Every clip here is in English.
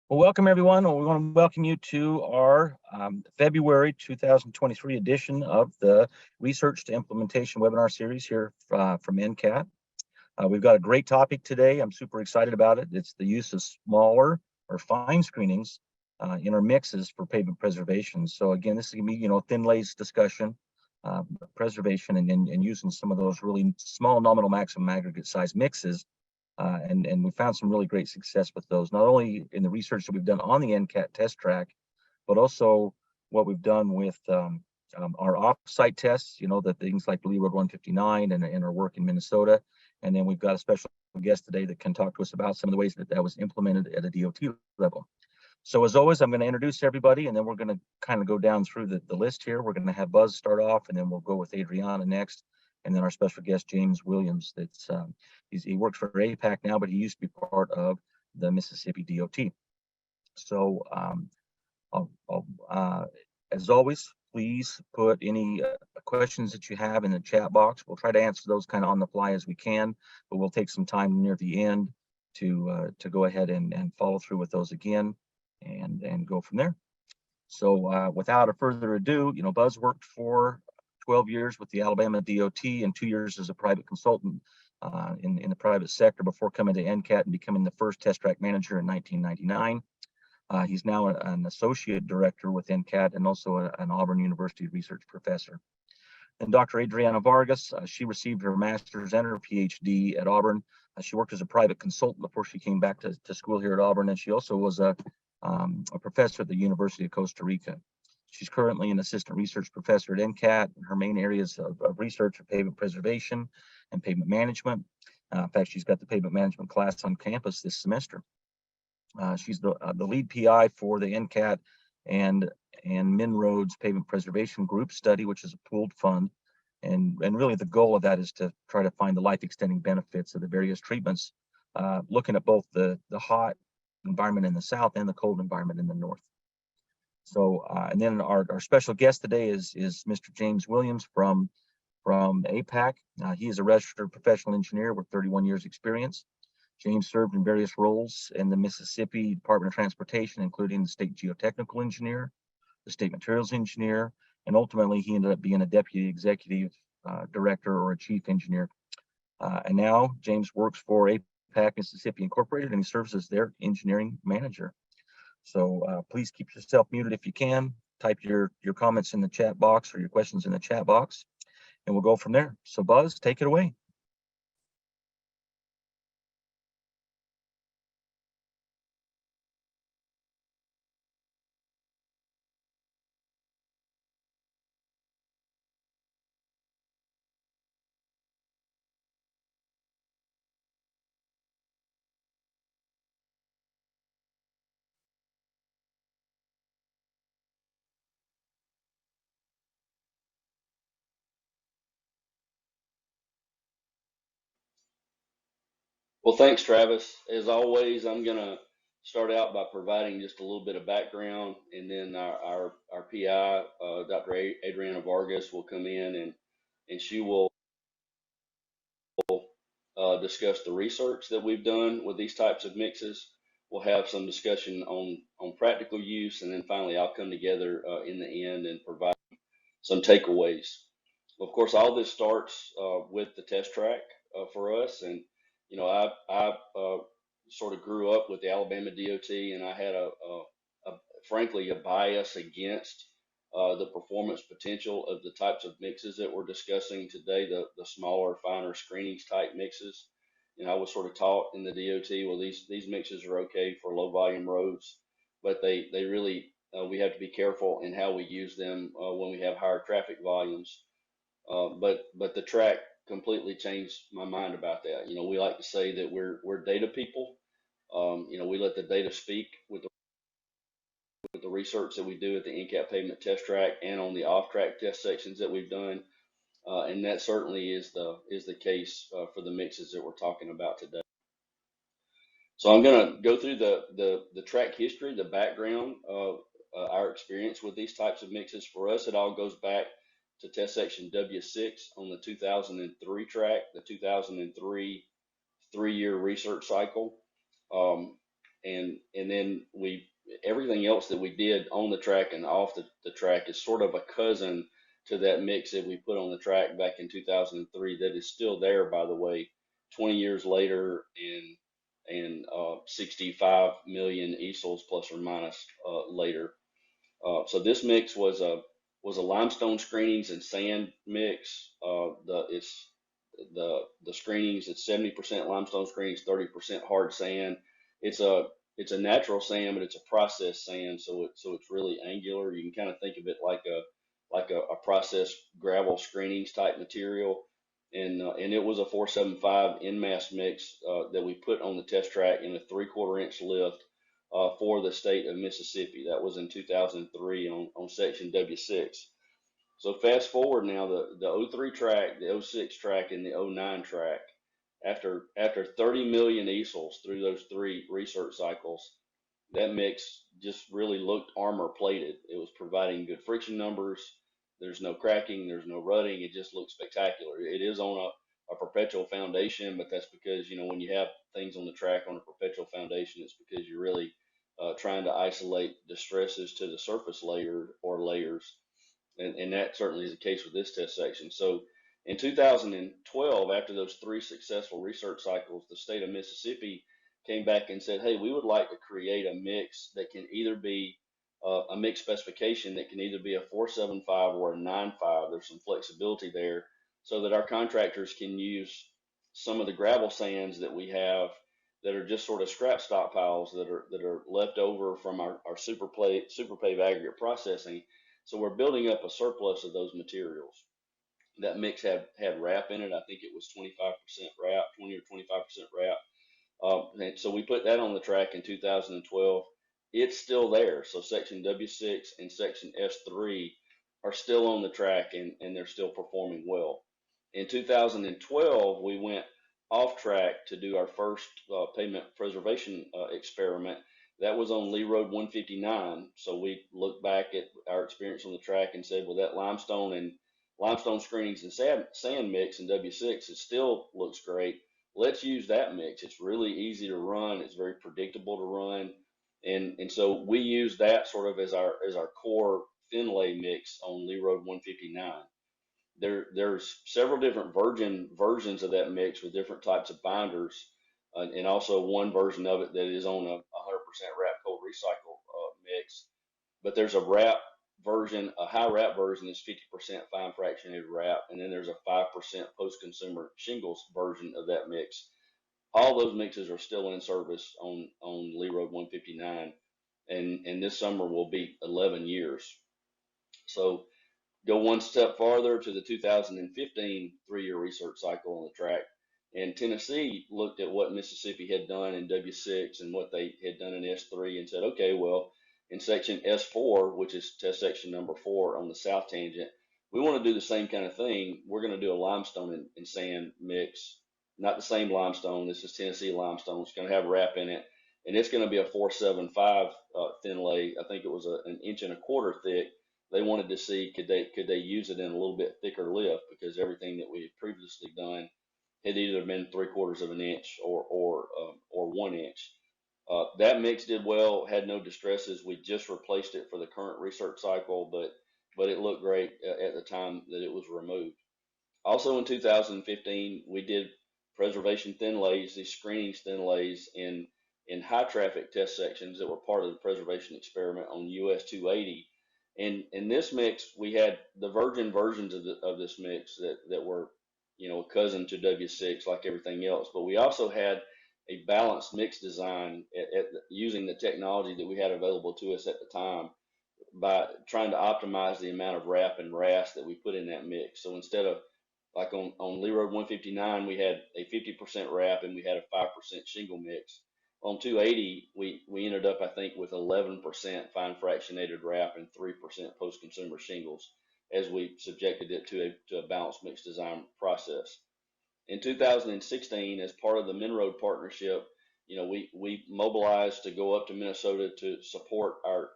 Well, welcome everyone. We want to welcome you to our February 2023 edition of the Research to Implementation webinar series here from NCAT. We've got a great topic today. I'm super excited about it. It's the use of smaller or fine screenings in our mixes for pavement preservation. So again, this is going to be, thin lace discussion, preservation, and using some of those really small nominal maximum aggregate size mixes. And we found some really great success with those, not only in the research that we've done on the NCAT test track, but also what we've done with our off-site tests, the things like Lee Road 159 and our work in Minnesota. And then we've got a special guest today that can talk to us about some of the ways that that was implemented at a DOT level. So as always, I'm going to introduce everybody, and then we're going to kind of go down through the list here. We're going to have Buzz start off, and then we'll go with Adriana next. And then our special guest, James Williams, he works for APAC now, but he used to be part of the Mississippi DOT. So as always, please put any questions that you have in the chat box. We'll try to answer those kind of on the fly as we can, but we'll take some time near the end to go ahead and follow through with those again and go from there. So without a further ado, Buzz worked for 12 years with the Alabama DOT and 2 years as a private consultant in the private sector before coming to NCAT and becoming the first test track manager in 1999. He's now an associate director with NCAT and also an Auburn University research professor. And Dr. Adriana Vargas, she received her master's and her PhD at Auburn. She worked as a private consultant before she came back to school here at Auburn, and she also was a professor at the University of Costa Rica. She's currently an assistant research professor at NCAT. Her main areas of research are pavement preservation and pavement management. In fact, she's got the pavement management class on campus this semester. She's the lead PI for the NCAT and Minroads Pavement Preservation Group study, which is a pooled fund. And really the goal of that is to try to find the life extending benefits of the various treatments, looking at both the hot environment in the south and the cold environment in the north. So, and then our special guest today is Mr. James Williams from APAC. He is a registered professional engineer with 31 years experience. James served in various roles in the Mississippi Department of Transportation, including the state geotechnical engineer, the state materials engineer, and ultimately he ended up being a deputy executive director or a chief engineer. And now James works for APAC Mississippi Incorporated, and he serves as their engineering manager. So please keep yourself muted if you can. Type your comments in the chat box or your questions in the chat box, and we'll go from there. So Buzz, take it away. Well, thanks, Travis. As always, I'm going to start out by providing just a little bit of background, and then our PI, Dr. Adriana Vargas, will come in and she will discuss the research that we've done with these types of mixes. We'll have some discussion on practical use, and then finally I'll come together in the end and provide some takeaways. Of course, all this starts with the test track for us, and I sort of grew up with the Alabama DOT, and I had frankly a bias against the performance potential of the types of mixes that we're discussing today, the smaller, finer screenings type mixes. And I was sort of taught in the DOT, well, these mixes are okay for low volume roads, but they really we have to be careful in how we use them when we have higher traffic volumes. But the track completely changed my mind about that. We like to say that we're data people. We let the data speak with the research that we do at the NCAT pavement test track and on the off-track test sections that we've done, and that certainly is the case for the mixes that we're talking about today. So I'm going to go through the track history, the background of our experience with these types of mixes. For us, it all goes back to test section W6 on the 2003 track, the 2003 3-year research cycle. And then everything else that we did on the track and off the track is sort of a cousin to that mix that we put on the track back in 2003 that is still there, by the way, 20 years later, and 65 million easels plus or minus later. So this mix was a limestone screenings and sand mix. The screenings, it's 70% limestone screenings, 30% hard sand. It's a it's a natural sand, but it's a processed sand, so it's really angular. You can kind of think of it like a processed gravel screenings type material. And it was a 475 in mass mix that we put on the test track in a 3/4 inch lift for the state of Mississippi. That was in 2003 on section W6. So fast forward now, the '03 track, the '06 track, and the '09 track, after 30 million easels through those three research cycles, that mix just really looked armor plated. It was providing good friction numbers. There's no cracking, there's no rutting. It just looks spectacular. It is on a perpetual foundation, but that's because, when you have things on the track on a perpetual foundation, it's because you're really trying to isolate the stresses to the surface layer or layers, and that certainly is the case with this test section. So in 2012, after those three successful research cycles, the state of Mississippi came back and said, hey, we would like to create a mix that can either be a mix specification that can either be a 475 or a 95. There's some flexibility there so that our contractors can use some of the gravel sands that we have that are just sort of scrap stockpiles that are left over from our super pave aggregate processing. So we're building up a surplus of those materials. That mix had wrap in it. I think it was 25% wrap, 20 or 25% wrap. And so we put that on the track in 2012. It's still there. So section W6 and section S3 are still on the track, and they're still performing well. In 2012, we went off track to do our first pavement preservation experiment. That was on Lee Road 159. So we looked back at our experience on the track and said, well, that limestone screenings and sand mix in W6, it still looks great. Let's use that mix. It's really easy to run. It's very predictable to run. And so we use that sort of as our core thin lay mix on Lee Road 159. There's several different virgin versions of that mix with different types of binders, and also one version of it that is on a 100% wrap cold recycle mix. But there's a wrap version, a high wrap version is 50% fine fractionated wrap, and then there's a 5% post-consumer shingles version of that mix. All those mixes are still in service on Lee Road 159, and this summer will be 11 years. So go one step farther to the 2015 3-year research cycle on the track. And Tennessee looked at what Mississippi had done in W6 and what they had done in S3 and said, okay, well, in section S4, which is test section number 4 on the south tangent, we want to do the same kind of thing. We're going to do a limestone and sand mix, not the same limestone. This is Tennessee limestone. It's going to have wrap in it, and it's going to be a 475 thin lay. I think it was an 1.25 inches thick. They wanted to see could they use it in a little bit thicker lift, because everything that we had previously done had either been 3/4 of an inch or 1 inch. That mix did well, had no distresses. We just replaced it for the current research cycle, but it looked great at the time that it was removed. Also in 2015, we did preservation thin lays, these screenings thin lays in high traffic test sections that were part of the preservation experiment on US 280. And in this mix, we had the virgin versions of this mix that were, a cousin to W6 like everything else. But we also had a balanced mix design using the technology that we had available to us at the time, by trying to optimize the amount of wrap and RAS that we put in that mix. So instead of, like on Lee Road 159, we had a 50% wrap and we had a 5% shingle mix. On 280, we ended up, I think, with 11% fine fractionated wrap and 3% post-consumer shingles, as we subjected it to a balanced mix design process. In 2016, as part of the Minroad partnership, we mobilized to go up to Minnesota to support our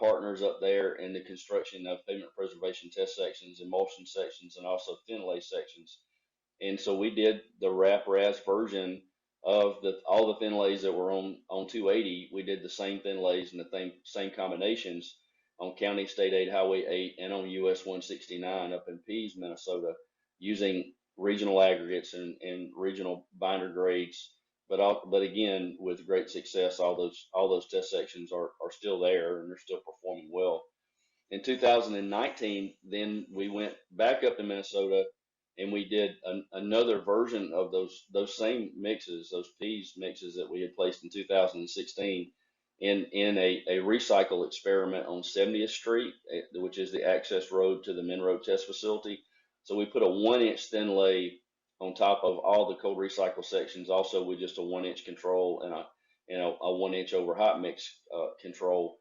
partners up there in the construction of pavement preservation test sections, emulsion sections, and also thin lay sections. And so we did the wrap RAS version of all the thin lays that were on 280. We did the same thin lays and the same combinations on County State 8 Highway 8 and on US 169 up in Pease, Minnesota, using regional aggregates and regional binder grades. But again, with great success, all those test sections are still there and they're still performing well. In 2019, then we went back up to Minnesota and we did another version of those same mixes, those peas mixes that we had placed in 2016 in a recycle experiment on 70th Street, which is the access road to the Monroe test facility. So we put a 1-inch thin lay on top of all the cold recycle sections, also with just a 1-inch control and a 1-inch over hot mix control.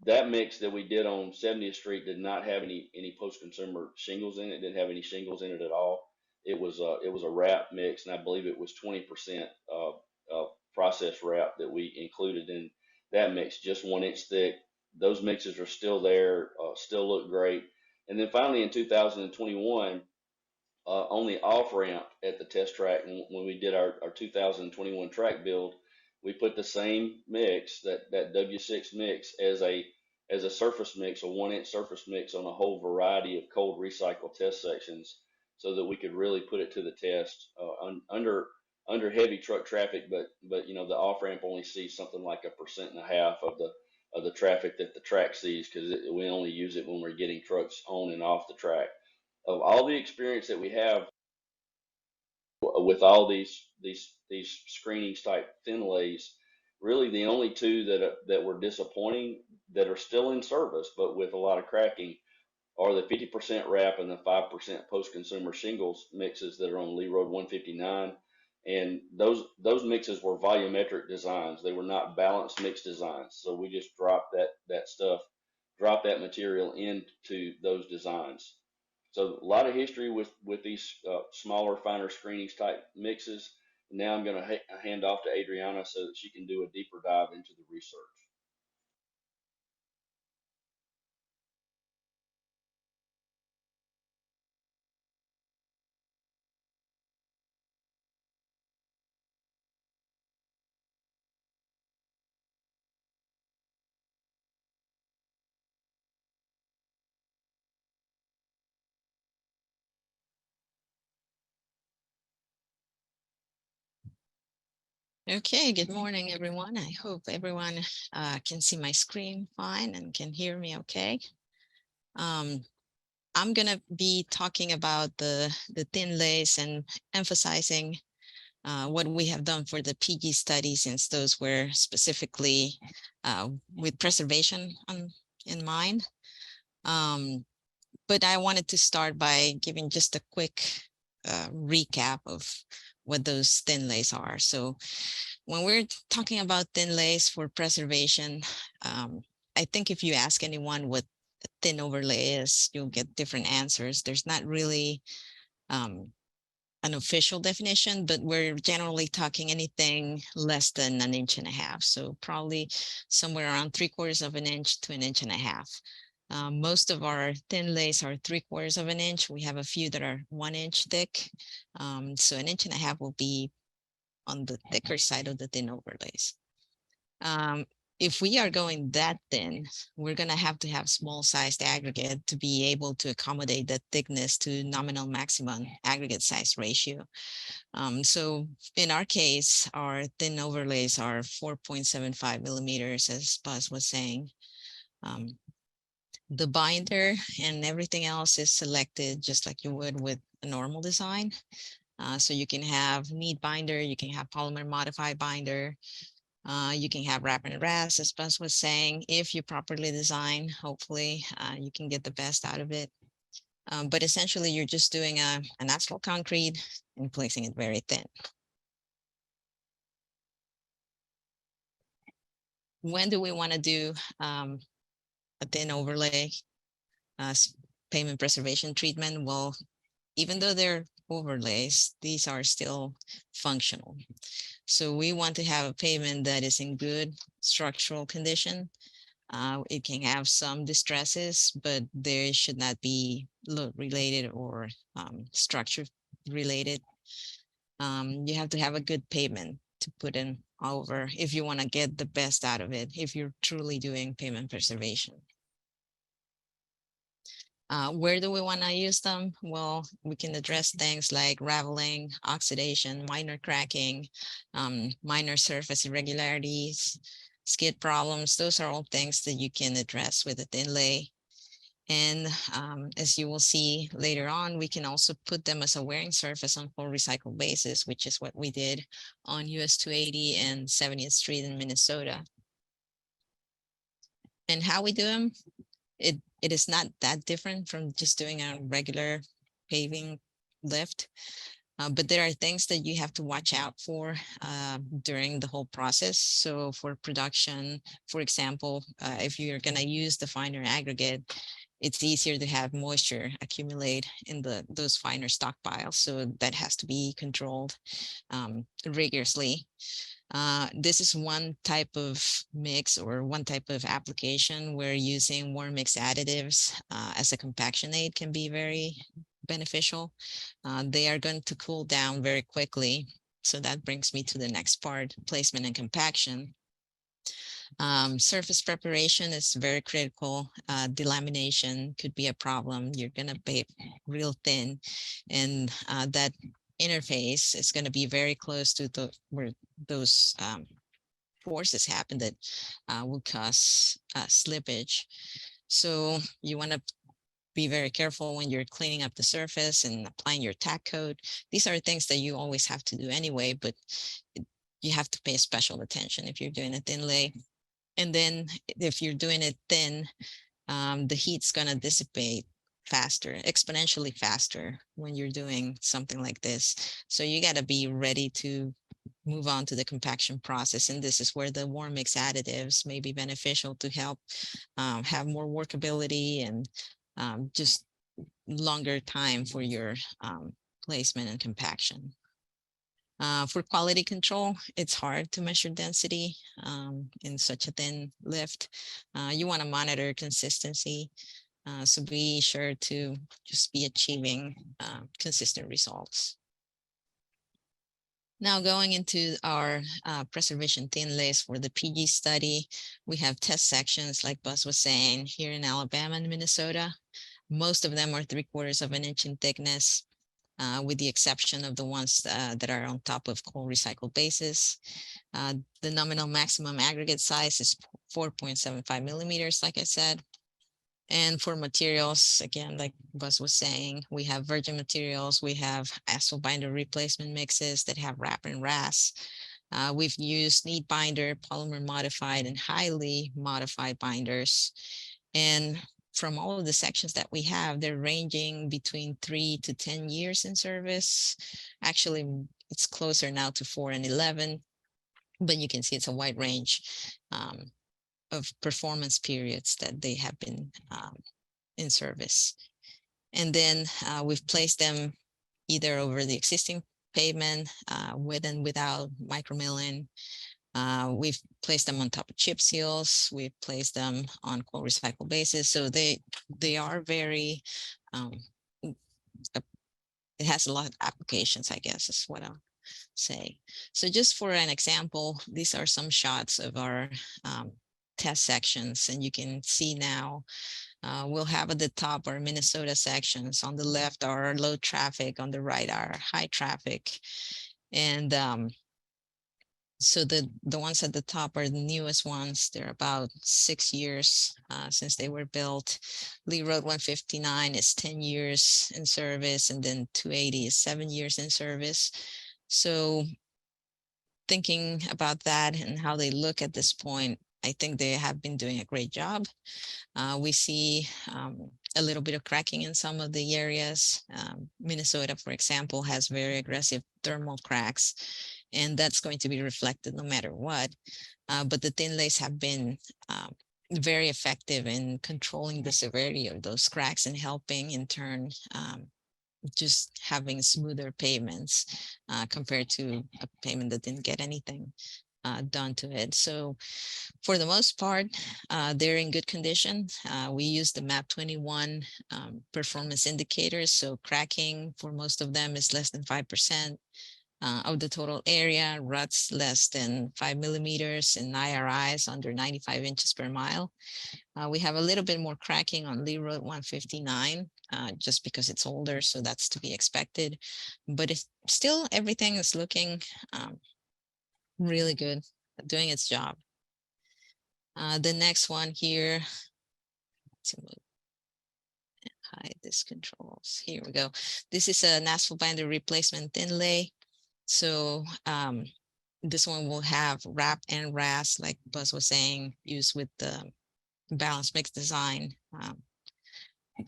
That mix that we did on 70th Street did not have any post-consumer shingles in it. Didn't have any shingles in it at all. It was a wrap mix, and I believe it was 20% processed wrap that we included in that mix, just 1-inch thick. Those mixes are still there, still look great. And then finally in 2021, on the off ramp at the test track, when we did our 2021 track build, we put the same mix, that W6 mix, as a surface mix, a 1-inch surface mix on a whole variety of cold recycle test sections, so that we could really put it to the test under heavy truck traffic. But the off ramp only sees something like 1.5% of the traffic that the track sees, because we only use it when we're getting trucks on and off the track. Of all the experience that we have with all these screenings type thin lays, really the only two that were disappointing, that are still in service but with a lot of cracking, are the 50% wrap and the 5% post-consumer shingles mixes that are on Lee Road 159. And those mixes were volumetric designs. They were not balanced mix designs. So we just dropped that material into those designs. So a lot of history with these smaller, finer screenings type mixes. Now I'm going to hand off to Adriana so that she can do a deeper dive into the research. Okay, good morning, everyone. I hope everyone can see my screen fine and can hear me okay. I'm going to be talking about the thin lays and emphasizing what we have done for the PG study, since those were specifically with preservation in mind. But I wanted to start by giving just a quick recap of what those thin lays are. So when we're talking about thin lays for preservation, I think if you ask anyone what a thin overlay is, you'll get different answers. There's not really an official definition, but we're generally talking anything less than 1.5 inches. So probably somewhere around 3/4 of an inch to 1.5 inches. Most of our thin lays are 3/4 of an inch. We have a few that are 1 inch thick. So 1.5 inches will be on the thicker side of the thin overlays. If we are going that thin, we're going to have small sized aggregate to be able to accommodate the thickness to nominal maximum aggregate size ratio. So in our case, our thin overlays are 4.75 millimeters, as Buzz was saying. The binder and everything else is selected just like you would with a normal design. So you can have neat binder, you can have polymer modified binder, you can have wrap and ras, as Buzz was saying. If you properly design, hopefully you can get the best out of it. But essentially, you're just doing an asphalt concrete and placing it very thin. When do we want to do a thin overlay pavement preservation treatment? Well, even though they're overlays, these are still functional. So we want to have a pavement that is in good structural condition. It can have some distresses, but they should not be load related or structure related. You have to have a good pavement to put in over if you want to get the best out of it, if you're truly doing pavement preservation. Where do we want to use them? Well, we can address things like raveling, oxidation, minor cracking, minor surface irregularities, skid problems. Those are all things that you can address with a thin lay. And as you will see later on, we can also put them as a wearing surface on full recycled basis, which is what we did on US 280 and 70th Street in Minnesota. And how we do them, it is not that different from just doing a regular paving lift. But there are things that you have to watch out for during the whole process. So for production, for example, if you're going to use the finer aggregate, it's easier to have moisture accumulate in those finer stockpiles. So that has to be controlled rigorously. This is one type of mix or one type of application where using warm mix additives as a compaction aid can be very beneficial. They are going to cool down very quickly. So that brings me to the next part, placement and compaction. Surface preparation is very critical. Delamination could be a problem. You're going to pave real thin, and that interface is going to be very close to where those forces happen that will cause slippage. So you want to be very careful when you're cleaning up the surface and applying your tack coat. These are things that you always have to do anyway, but you have to pay special attention if you're doing a thin lay. And then if you're doing it thin, the heat's going to dissipate faster, exponentially faster when you're doing something like this. So you got to be ready to move on to the compaction process. And this is where the warm mix additives may be beneficial to help have more workability and just longer time for your placement and compaction. For quality control, it's hard to measure density in such a thin lift. You want to monitor consistency. So be sure to just be achieving consistent results. Now going into our preservation thin lays for the PG study, we have test sections like Buzz was saying here in Alabama and Minnesota. Most of them are 3/4 of an inch in thickness, with the exception of the ones that are on top of cold recycled bases. The nominal maximum aggregate size is 4.75 millimeters, like I said. And for materials, again, like Buzz was saying, we have virgin materials, we have asphalt binder replacement mixes that have wrap and RAS. We've used neat binder, polymer modified, and highly modified binders. And from all of the sections that we have, they're ranging between 3 to 10 years in service. Actually, it's closer now to 4 and 11, but you can see it's a wide range of performance periods that they have been in service. And then we've placed them either over the existing pavement with and without micromilling. We've placed them on top of chip seals. We've placed them on cold recycled bases. So they are very, it has a lot of applications, I guess is what I'll say. So just for an example, these are some shots of our test sections, and you can see now we'll have at the top our Minnesota sections. On the left are low traffic, on the right are high traffic. And so the ones at the top are the newest ones. They're about 6 years since they were built. Lee Road 159 is 10 years in service, and then 280 is 7 years in service. So thinking about that and how they look at this point, I think they have been doing a great job. We see a little bit of cracking in some of the areas. Minnesota, for example, has very aggressive thermal cracks, and that's going to be reflected no matter what. But the thin lays have been very effective in controlling the severity of those cracks and helping in turn just having smoother pavements compared to a pavement that didn't get anything done to it. So for the most part, they're in good condition. We use the MAP 21 performance indicators. So cracking for most of them is less than 5%. of the total area, ruts less than 5 millimeters, and IRIs under 95 inches per mile. We have a little bit more cracking on Lee Road 159, just because it's older, so that's to be expected. But it's still, everything is looking really good, doing its job. The next one here, to hide this controls. Here we go. This is an asphalt binder replacement thin lay. So this one will have wrap and RAS, like Buzz was saying, used with the balanced mix design,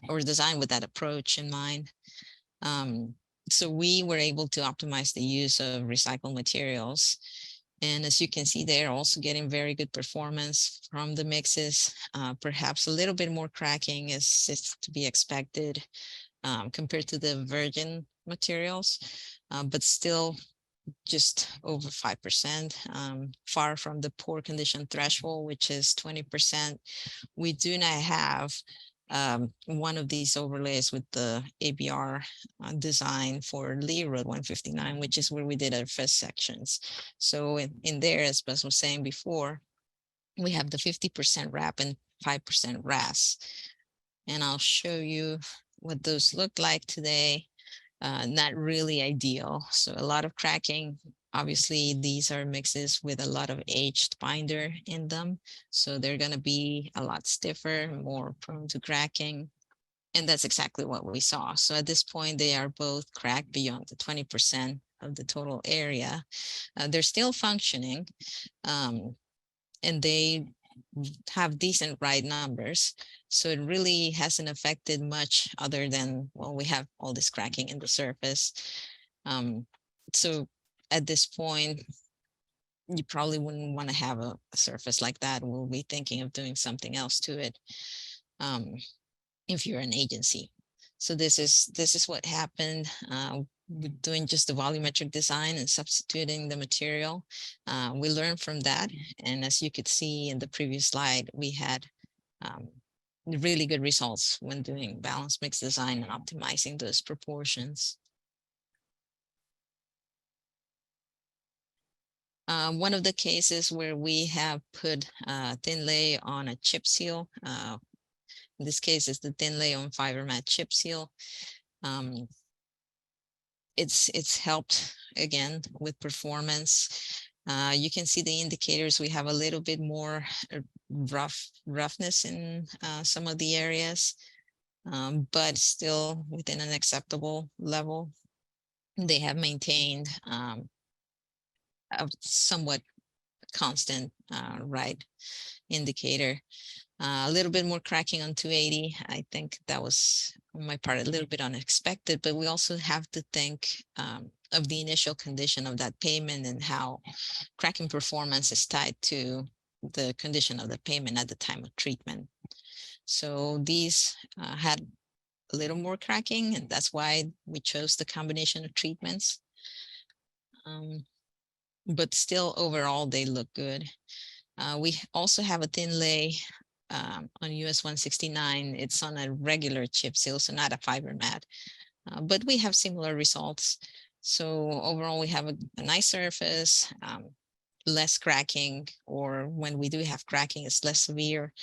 or design with that approach in mind. So we were able to optimize the use of recycled materials. And as you can see, they're also getting very good performance from the mixes. Perhaps a little bit more cracking is to be expected compared to the virgin materials, but still just over 5%, far from the poor condition threshold, which is 20%. We do not have one of these overlays with the ABR design for Lee Road 159, which is where we did our first sections. So in there, as Buzz was saying before, we have the 50% wrap and 5% RAS. And I'll show you what those look like today. Not really ideal. So a lot of cracking. Obviously, these are mixes with a lot of aged binder in them. So they're going to be a lot stiffer, more prone to cracking. And that's exactly what we saw. So at this point, they are both cracked beyond the 20% of the total area. They're still functioning, and they have decent ride numbers. So it really hasn't affected much other than, well, we have all this cracking in the surface. So at this point, you probably wouldn't want to have a surface like that. We'll be thinking of doing something else to it if you're an agency. So this is what happened. Doing just the volumetric design and substituting the material. We learned from that. And as you could see in the previous slide, we had really good results when doing balanced mix design and optimizing those proportions. One of the cases where we have put thin lay on a chip seal, in this case is the thin lay on fiber mat chip seal. It's helped again with performance. You can see the indicators. We have a little bit more roughness in some of the areas, but still within an acceptable level. They have maintained a somewhat constant ride indicator. A little bit more cracking on 280. I think that was on my part a little bit unexpected, but we also have to think of the initial condition of that pavement and how cracking performance is tied to the condition of the pavement at the time of treatment. So these had a little more cracking, and that's why we chose the combination of treatments. But still, overall, they look good. We also have a thin lay on US 169. It's on a regular chip seal, so not a fiber mat, but we have similar results. So overall, we have a nice surface, less cracking, or when we do have cracking, it's less severe,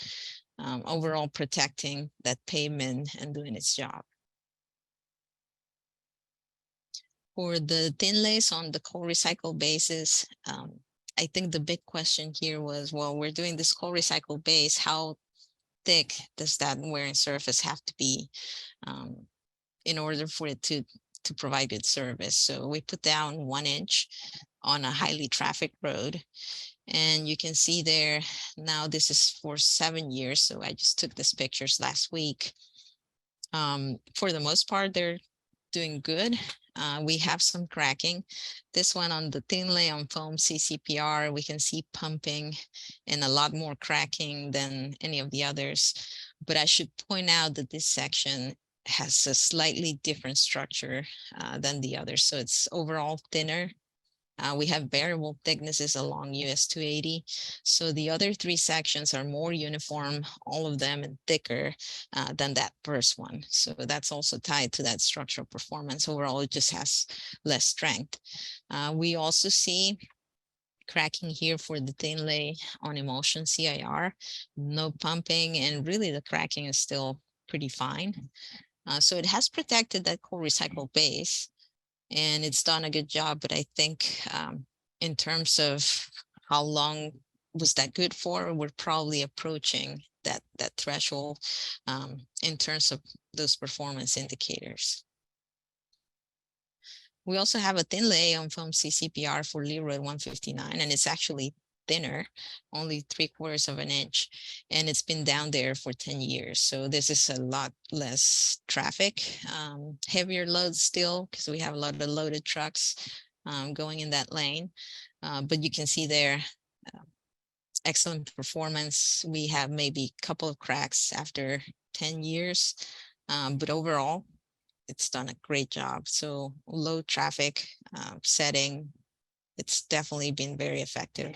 overall protecting that pavement and doing its job. For the thin lays on the cold recycle basis, I think the big question here was, well, we're doing this cold recycle base. How thick does that wearing surface have to be in order for it to provide good service? So we put down 1 inch on a highly trafficked road. And you can see there, now this is for 7 years. So I just took these pictures last week. For the most part, they're doing good. We have some cracking. This one on the thin lay on foam CCPR, we can see pumping and a lot more cracking than any of the others. But I should point out that this section has a slightly different structure than the others. So it's overall thinner We have variable thicknesses along US 280. So the other three sections are more uniform, all of them and thicker than that first one. So that's also tied to that structural performance. Overall, it just has less strength. We also see cracking here for the thin lay on emulsion CIR, no pumping, and really the cracking is still pretty fine. So it has protected that core recycled base, and it's done a good job. But I think in terms of how long was that good for, we're probably approaching that threshold in terms of those performance indicators. We also have a thin lay on foam CCPR for Leroy 159, and it's actually thinner, only 3/4 of an inch, and it's been down there for 10 years. So this is a lot less traffic, heavier loads still, because we have a lot of loaded trucks going in that lane. But you can see there, excellent performance. We have maybe a couple of cracks after 10 years, but overall, it's done a great job. So low traffic setting, it's definitely been very effective.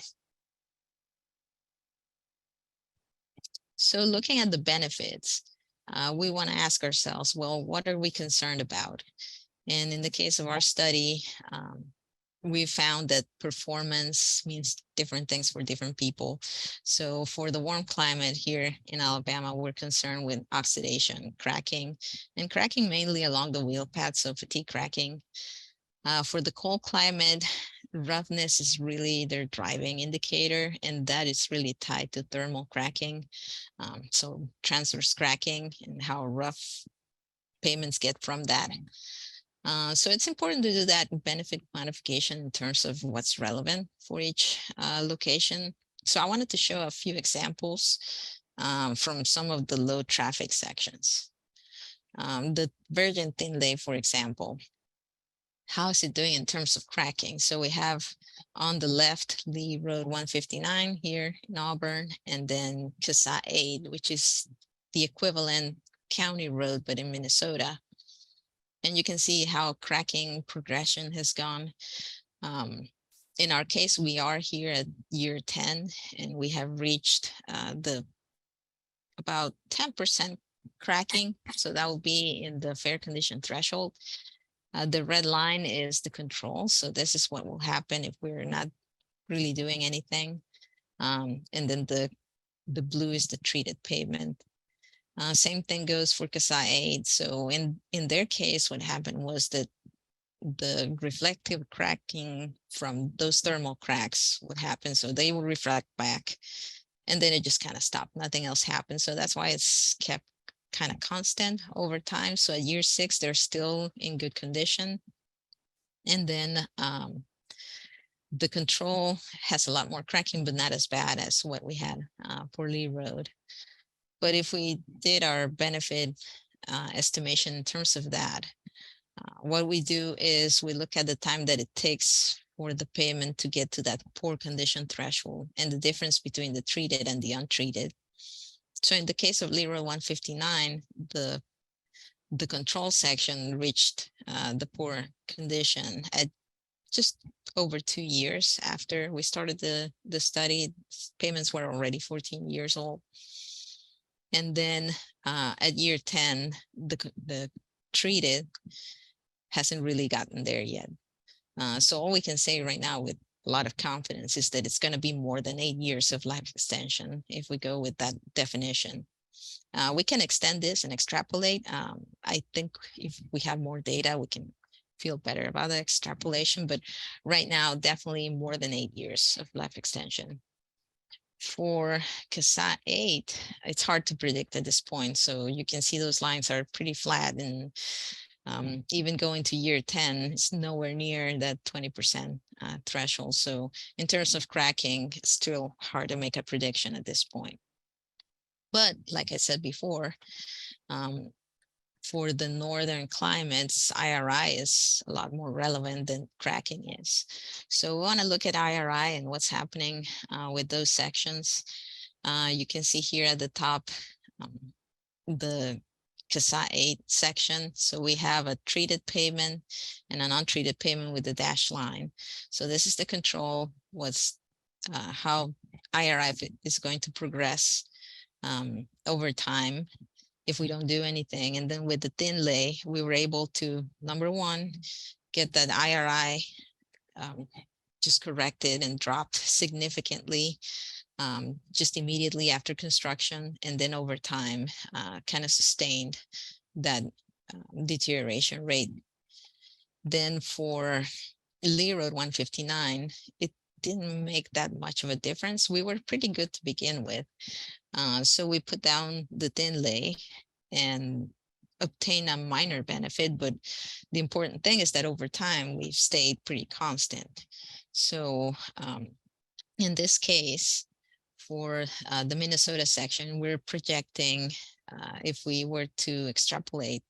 So looking at the benefits, we want to ask ourselves, well, what are we concerned about? And in the case of our study, we found that performance means different things for different people. So for the warm climate here in Alabama, we're concerned with oxidation, cracking, and cracking mainly along the wheel path, so fatigue cracking. For the cold climate, roughness is really their driving indicator, and that is really tied to thermal cracking. So transverse cracking and how rough pavements get from that. So it's important to do that benefit quantification in terms of what's relevant for each location. So I wanted to show a few examples from some of the low traffic sections. The virgin thin lay, for example, how is it doing in terms of cracking? So we have on the left, Lee Road 159 here in Auburn, and then CASA 8, which is the equivalent county road, but in Minnesota. And you can see how cracking progression has gone. In our case, we are here at year 10, and we have reached about 10% cracking. So that will be in the fair condition threshold. The red line is the control. So this is what will happen if we're not really doing anything. And then the blue is the treated pavement. Same thing goes for CASA 8. So in their case, what happened was that the reflective cracking from those thermal cracks would happen. So they will reflect back, and then it just kind of stopped. Nothing else happened. So that's why it's kept kind of constant over time. So at year 6, they're still in good condition. And then the control has a lot more cracking, but not as bad as what we had for Lee Road. But if we did our benefit estimation in terms of that, what we do is we look at the time that it takes for the pavement to get to that poor condition threshold and the difference between the treated and the untreated. So in the case of Leroy 159, the control section reached the poor condition at just over 2 years after we started the study. Pavements were already 14 years old. And then at year 10, the treated hasn't really gotten there yet. So all we can say right now with a lot of confidence is that it's going to be more than 8 years of life extension if we go with that definition. We can extend this and extrapolate. I think if we have more data, we can feel better about the extrapolation, but right now, definitely more than 8 years of life extension. For CASA 8, it's hard to predict at this point. So you can see those lines are pretty flat, and even going to year 10, it's nowhere near that 20% threshold. So in terms of cracking, it's still hard to make a prediction at this point. But like I said before, for the northern climates, IRI is a lot more relevant than cracking is. So we want to look at IRI and what's happening with those sections. You can see here at the top, the CASA 8 section. So we have a treated pavement and an untreated pavement with the dashed line. So this is the control, what's how IRI is going to progress over time if we don't do anything. And then with the thin lay, we were able to, number one, get that IRI just corrected and dropped significantly just immediately after construction, and then over time kind of sustained that deterioration rate. Then for Lee Road 159, it didn't make that much of a difference. We were pretty good to begin with. So we put down the thin lay and obtain a minor benefit, but the important thing is that over time we've stayed pretty constant. So in this case, for the Minnesota section, we're projecting, if we were to extrapolate,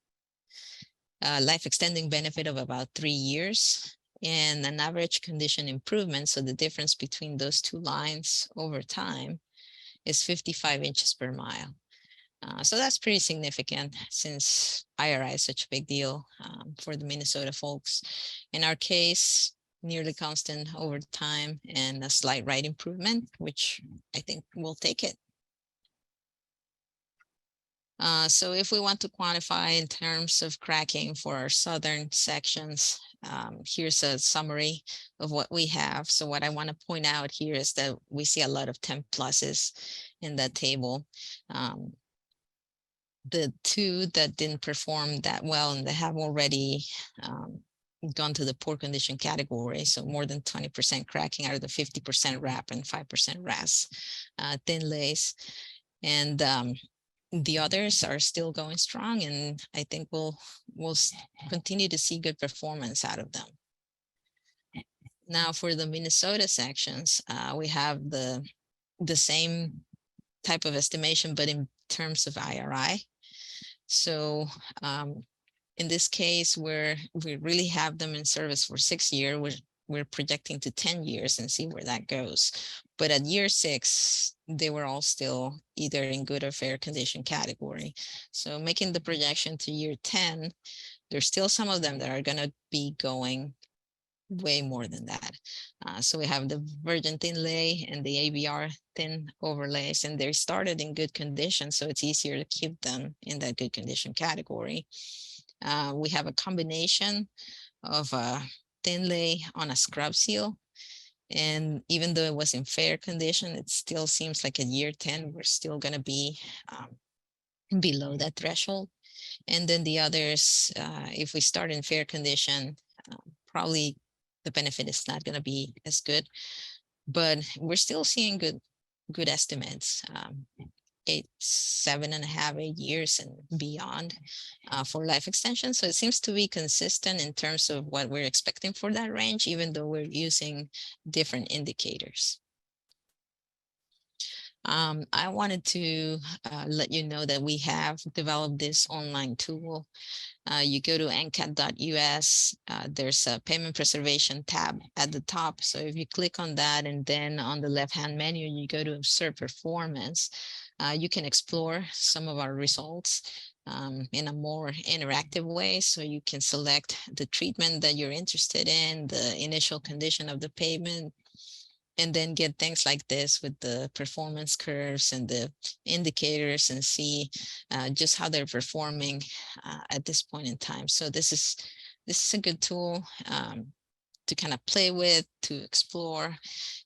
life extending benefit of about 3 years and an average condition improvement. So the difference between those two lines over time is 55 inches per mile. So that's pretty significant since IRI is such a big deal for the Minnesota folks. In our case, nearly constant over time and a slight ride improvement, which I think we'll take it. So if we want to quantify in terms of cracking for our southern sections, here's a summary of what we have. So what I want to point out here is that we see a lot of 10 pluses in that table. The two that didn't perform that well and that have already gone to the poor condition category, so more than 20% cracking out of the 50% wrap and 5% RAS thin lays. And the others are still going strong, and I think we'll continue to see good performance out of them. Now for the Minnesota sections, we have the same type of estimation, but in terms of IRI. So in this case, where we really have them in service for 6 years, we're projecting to 10 years and see where that goes. But at year 6, they were all still either in good or fair condition category. So making the projection to year 10, there's still some of them that are going to be going way more than that. So we have the virgin thin lay and the ABR thin overlays, and they started in good condition, so it's easier to keep them in that good condition category. We have a combination of a thin lay on a scrub seal, and even though it was in fair condition, it still seems like at year 10 we're still going to be below that threshold. And then the others, if we start in fair condition, probably the benefit is not going to be as good, but we're still seeing good estimates, 7.5, 8 years and beyond for life extension. So it seems to be consistent in terms of what we're expecting for that range, even though we're using different indicators. I wanted to let you know that we have developed this online tool. You go to ncat.us, there's a payment preservation tab at the top. So if you click on that and then on the left-hand menu, you go to observe performance, you can explore some of our results in a more interactive way. So you can select the treatment that you're interested in, the initial condition of the pavement, and then get things like this with the performance curves and the indicators and see just how they're performing at this point in time. So this is a good tool to kind of play with, to explore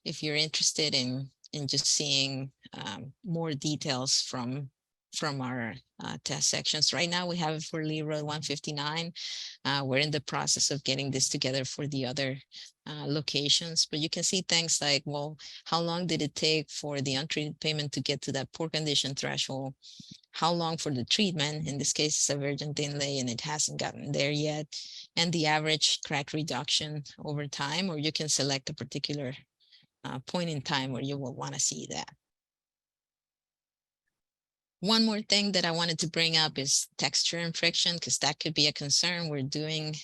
if you're interested in just seeing more details from our test sections. Right now we have it for Lee Road 159. We're in the process of getting this together for the other locations, but you can see things like, well, how long did it take for the untreated pavement to get to that poor condition threshold? How long for the treatment? In this case, it's a virgin thin lay and it hasn't gotten there yet. And the average crack reduction over time, or you can select a particular point in time where you will want to see that. One more thing that I wanted to bring up is texture and friction, because that could be a concern. We're doing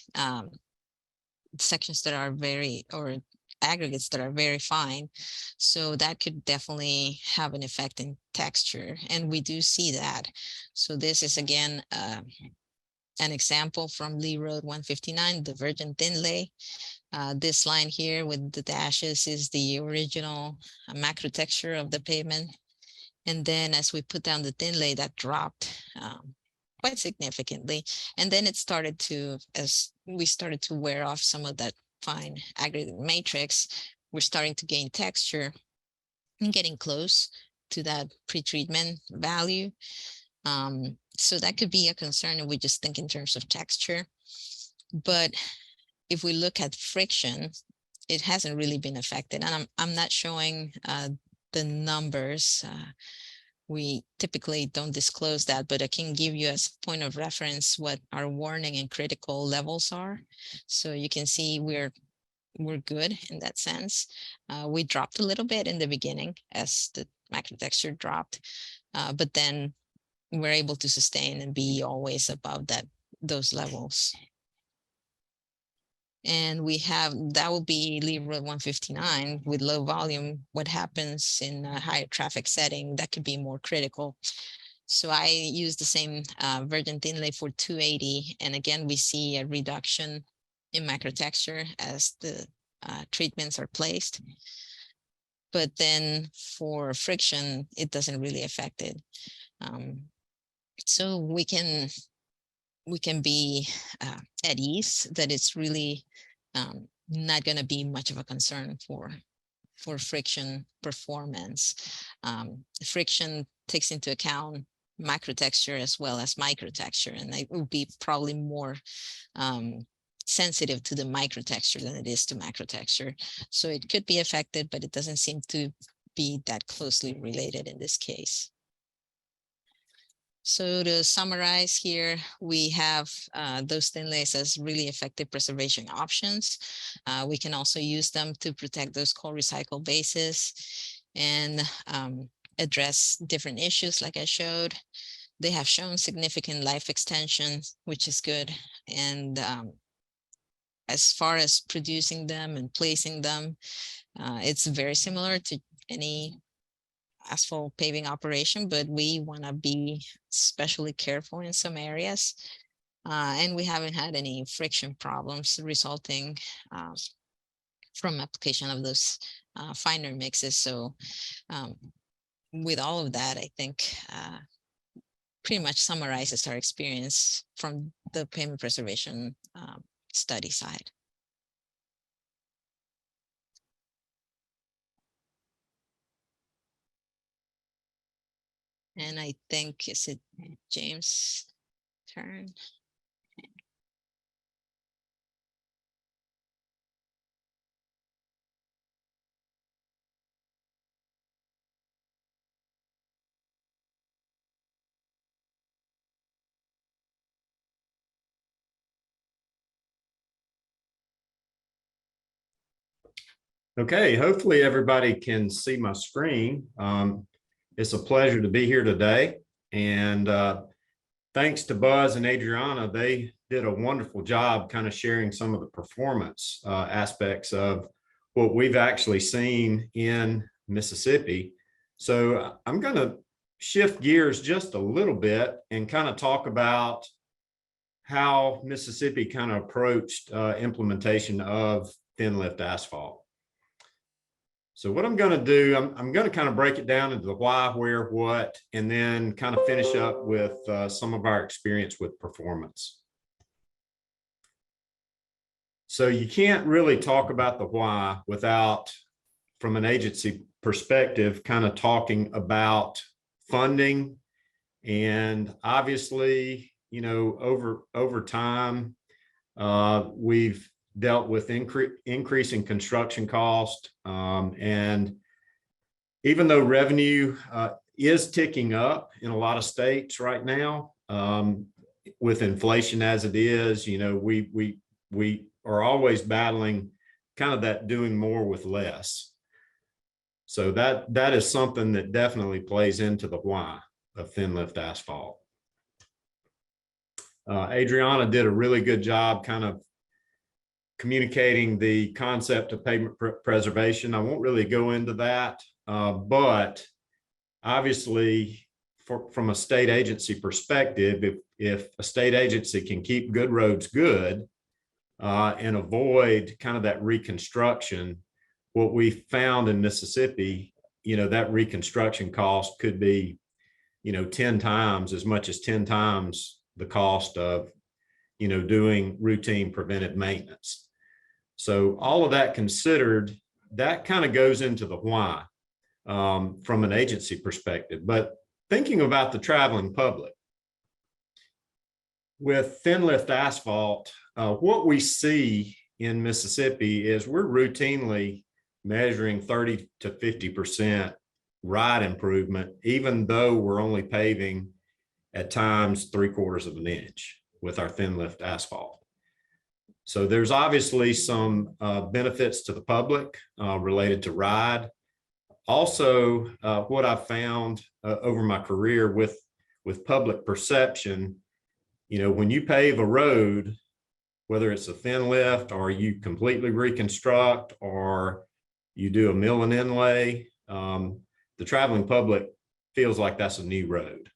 sections that are very, or aggregates that are very fine. So that could definitely have an effect in texture. And we do see that. So this is again, an example from Lee Road 159, the virgin thin lay. This line here with the dashes is the original macro texture of the pavement. And then as we put down the thin lay, that dropped quite significantly. And then it started to, as we started to wear off some of that fine aggregate matrix, we're starting to gain texture and getting close to that pre-treatment value. So that could be a concern if we just think in terms of texture. But if we look at friction, it hasn't really been affected. And I'm not showing the numbers. We typically don't disclose that, but I can give you as a point of reference what our warning and critical levels are. So you can see we're good in that sense. We dropped a little bit in the beginning as the macro texture dropped, but then we're able to sustain and be always above those levels. And we have, that will be Lee Road 159 with low volume. What happens in a higher traffic setting, that could be more critical. So I use the same virgin thin lay for 280. And again, we see a reduction in macro texture as the treatments are placed. But then for friction, it doesn't really affect it. So we can be at ease that it's really not going to be much of a concern for friction performance. Friction takes into account macro texture as well as micro texture, and it will be probably more sensitive to the micro texture than it is to macro texture. So it could be affected, but it doesn't seem to be that closely related in this case. So to summarize here, we have those thin lays as really effective preservation options. We can also use them to protect those cold recycle bases and address different issues like I showed. They have shown significant life extension, which is good. And as far as producing them and placing them, it's very similar to any asphalt paving operation, but we want to be especially careful in some areas. And we haven't had any friction problems resulting from application of those finer mixes. So with all of that, I think pretty much summarizes our experience from the pavement preservation study side. And I think, is it James' turn? Okay, hopefully everybody can see my screen. It's a pleasure to be here today. And thanks to Buzz and Adriana, they did a wonderful job kind of sharing some of the performance aspects of what we've actually seen in Mississippi. So I'm going to shift gears just a little bit and kind of talk about how Mississippi kind of approached implementation of thin lift asphalt. So what I'm going to do, I'm going to kind of break it down into the why, where, what, and then kind of finish up with some of our experience with performance. So you can't really talk about the why without, from an agency perspective, kind of talking about funding. And obviously, you know, over time, we've dealt with increasing construction cost. And even though revenue is ticking up in a lot of states right now, with inflation as it is, you know, we are always battling kind of that doing more with less. So that is something that definitely plays into the why of thin lift asphalt. Adriana did a really good job kind of communicating the concept of pavement preservation. I won't really go into that, but obviously from a state agency perspective, if a state agency can keep good roads good and avoid kind of that reconstruction, what we found in Mississippi, that reconstruction cost could be, 10 times, as much as 10 times the cost of, doing routine preventive maintenance. So all of that considered, that kind of goes into the why from an agency perspective. But thinking about the traveling public, with thin lift asphalt, what we see in Mississippi is we're routinely measuring 30 to 50% ride improvement, even though we're only paving at times 3/4 of an inch with our thin lift asphalt. So there's obviously some benefits to the public related to ride. Also, what I've found over my career with public perception, when you pave a road, whether it's a thin lift or you completely reconstruct or you do a mill and inlay, the traveling public feels like that's a new road.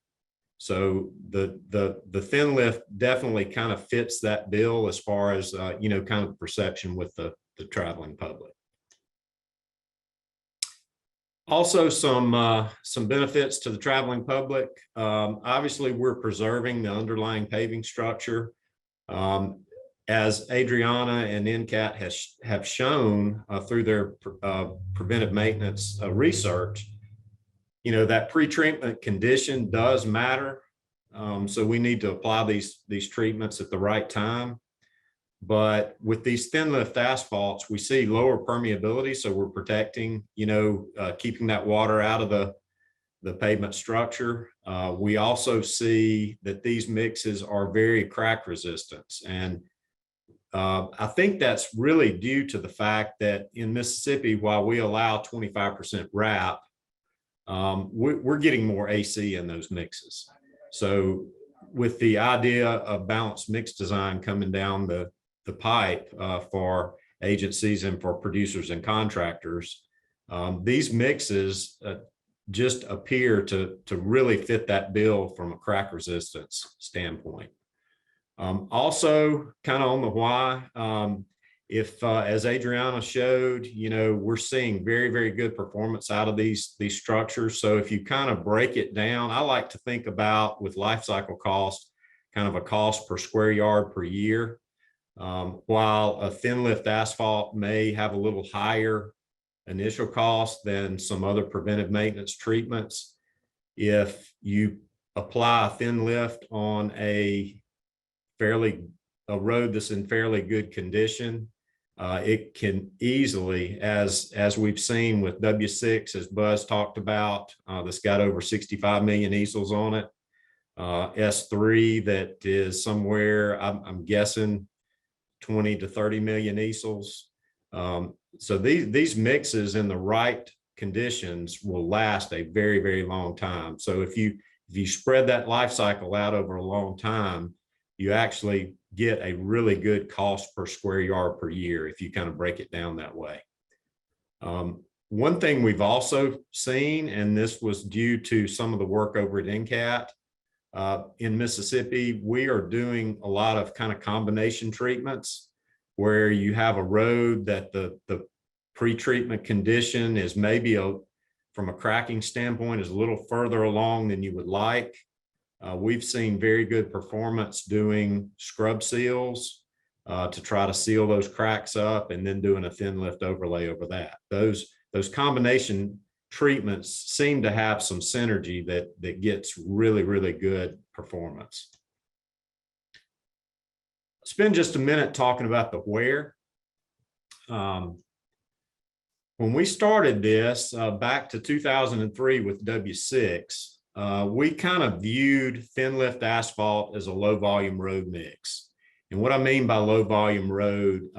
So the thin lift definitely kind of fits that bill as far as kind of perception with the traveling public. Also, some benefits to the traveling public. Obviously, we're preserving the underlying paving structure. As Adriana and NCAT have shown through their preventive maintenance research, that pre-treatment condition does matter. So we need to apply these treatments at the right time. But with these thin lift asphalts, we see lower permeability. So we're protecting, keeping that water out of the pavement structure. We also see that these mixes are very crack resistant. And I think that's really due to the fact that in Mississippi, while we allow 25% wrap, we're getting more AC in those mixes. So with the idea of balanced mix design coming down the pipe for agencies and for producers and contractors, these mixes just appear to really fit that bill from a crack resistance standpoint. Also, kind of on the why, if as Adriana showed, we're seeing very, very good performance out of these structures. So if you kind of break it down, I like to think about with life cycle cost, kind of a cost per square yard per year. While a thin lift asphalt may have a little higher initial cost than some other preventive maintenance treatments, if you apply a thin lift on a road that's in fairly good condition, it can easily, as we've seen with W6, as Buzz talked about, that's got over 65 million easels on it, S3 that is somewhere, I'm guessing 20 to 30 million easels. So these mixes in the right conditions will last a very, very long time. So if you spread that life cycle out over a long time, you actually get a really good cost per square yard per year if you kind of break it down that way. One thing we've also seen, and this was due to some of the work over at NCAT, in Mississippi, we are doing a lot of kind of combination treatments where you have a road that the pre-treatment condition is maybe from a cracking standpoint is a little further along than you would like. We've seen very good performance doing scrub seals to try to seal those cracks up and then doing a thin lift overlay over that. Those combination treatments seem to have some synergy that gets really, really good performance. Spend just a minute talking about the where. When we started this back to 2003 with W6, we kind of viewed thin lift asphalt as a low volume road mix. And what I mean by low volume road,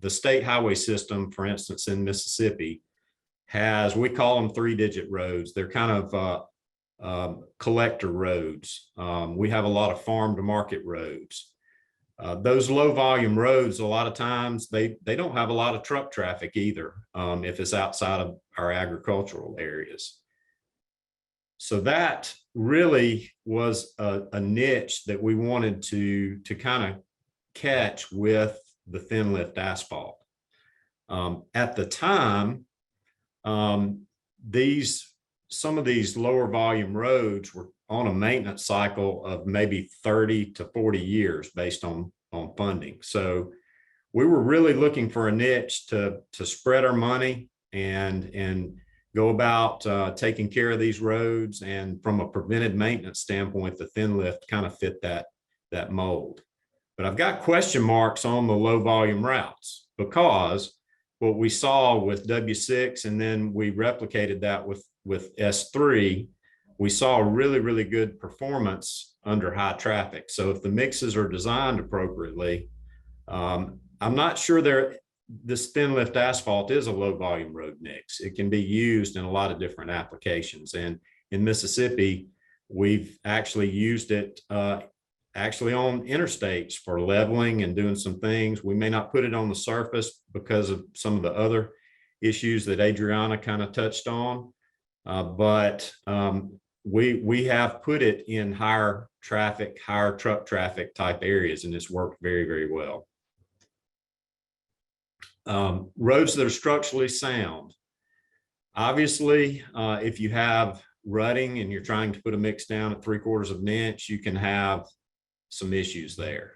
the state highway system, for instance, in Mississippi, has, we call them 3-digit roads. They're kind of collector roads. We have a lot of farm to market roads. Those low volume roads, a lot of times they don't have a lot of truck traffic either, if it's outside of our agricultural areas. So that really was a niche that we wanted to kind of catch with the thin lift asphalt. At the time, some of these lower volume roads were on a maintenance cycle of maybe 30 to 40 years based on funding. So we were really looking for a niche to spread our money and go about taking care of these roads. And from a preventive maintenance standpoint, the thin lift kind of fit that mold. But I've got question marks on the low volume routes, because what we saw with W6, and then we replicated that with S3, we saw really, really good performance under high traffic. So if the mixes are designed appropriately, I'm not sure this thin lift asphalt is a low volume road mix. It can be used in a lot of different applications. And in Mississippi, we've actually used it actually on interstates for leveling and doing some things. We may not put it on the surface because of some of the other issues that Adriana kind of touched on, but we have put it in higher traffic, higher truck traffic type areas, and it's worked very, very well. Roads that are structurally sound. Obviously, if you have rutting and you're trying to put a mix down at 3/4 of an inch, you can have some issues there.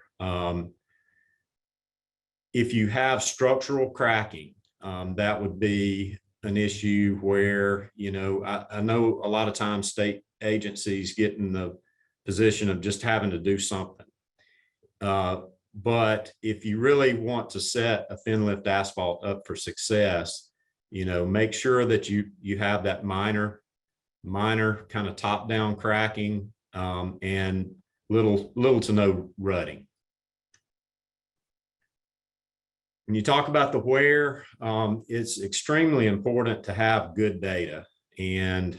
If you have structural cracking, that would be an issue where, you know, I know a lot of times state agencies get in the position of just having to do something. But if you really want to set a thin lift asphalt up for success, you know, make sure that you have that minor kind of top down cracking, and little to no rutting. When you talk about the where, it's extremely important to have good data. And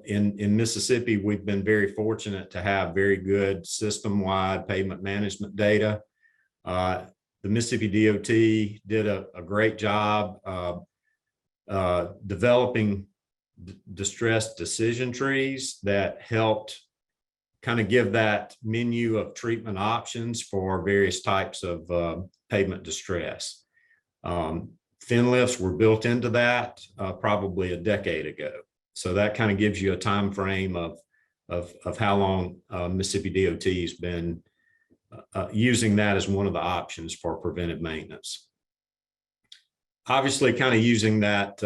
in Mississippi, we've been very fortunate to have very good system-wide pavement management data. The Mississippi DOT did a great job developing distress decision trees that helped kind of give that menu of treatment options for various types of pavement distress. Thin lifts were built into that probably a decade ago. So that kind of gives you a time frame of how long Mississippi DOT has been using that as one of the options for preventive maintenance. Obviously, kind of using that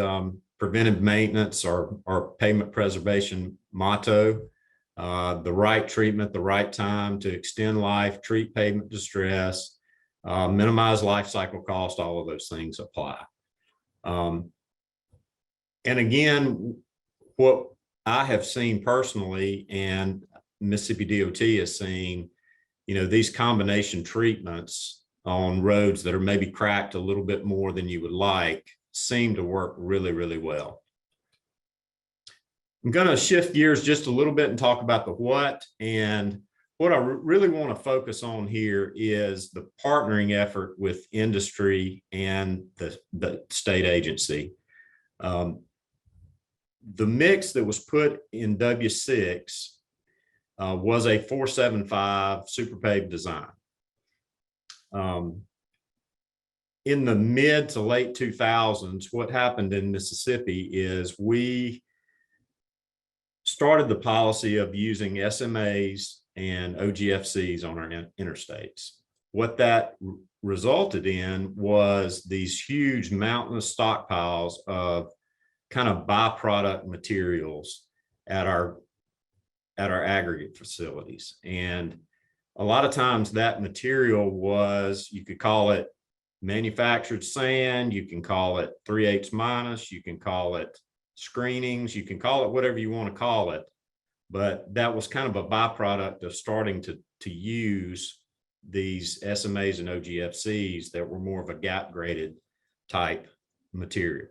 preventive maintenance or pavement preservation motto, the right treatment, the right time to extend life, treat pavement distress, minimize life cycle cost, all of those things apply. And again, what I have seen personally, and Mississippi DOT has seen, you know, these combination treatments on roads that are maybe cracked a little bit more than you would like seem to work really, really well. I'm going to shift gears just a little bit and talk about the what. And what I really want to focus on here is the partnering effort with industry and the state agency. The mix that was put in W6 was a 475 super paved design. In the mid to late 2000s, what happened in Mississippi is we started the policy of using SMAs and OGFCs on our interstates. What that resulted in was these huge mountainous stockpiles of kind of byproduct materials at our aggregate facilities. And a lot of times that material was, you could call it manufactured sand, you can call it 3/8 minus, you can call it screenings, you can call it whatever you want to call it. But that was kind of a byproduct of starting to use these SMAs and OGFCs that were more of a gap graded type material.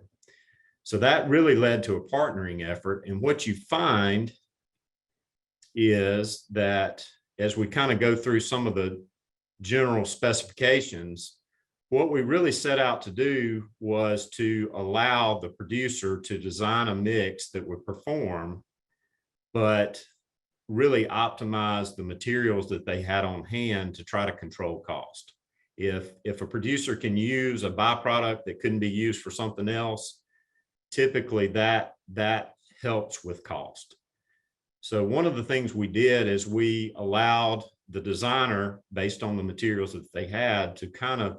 So that really led to a partnering effort. And what you find is that as we kind of go through some of the general specifications, what we really set out to do was to allow the producer to design a mix that would perform, but really optimize the materials that they had on hand to try to control cost. If a producer can use a byproduct that couldn't be used for something else, typically that helps with cost. So one of the things we did is we allowed the designer, based on the materials that they had, to kind of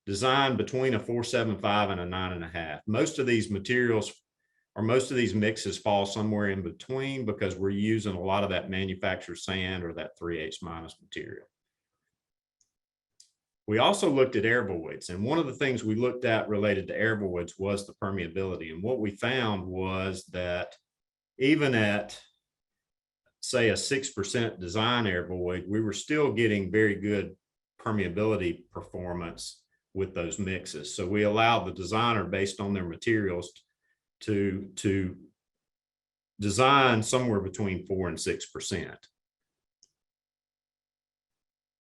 design between a 4.75 and a 9.5. Most of these materials, or most of these mixes, fall somewhere in between because we're using a lot of that manufactured sand or that 3/8 minus material. We also looked at air voids, and one of the things we looked at related to air voids was the permeability. And what we found was that even at, say, a 6% design air void, we were still getting very good permeability performance with those mixes. So we allowed the designer, based on their materials, to design somewhere between 4 and 6%.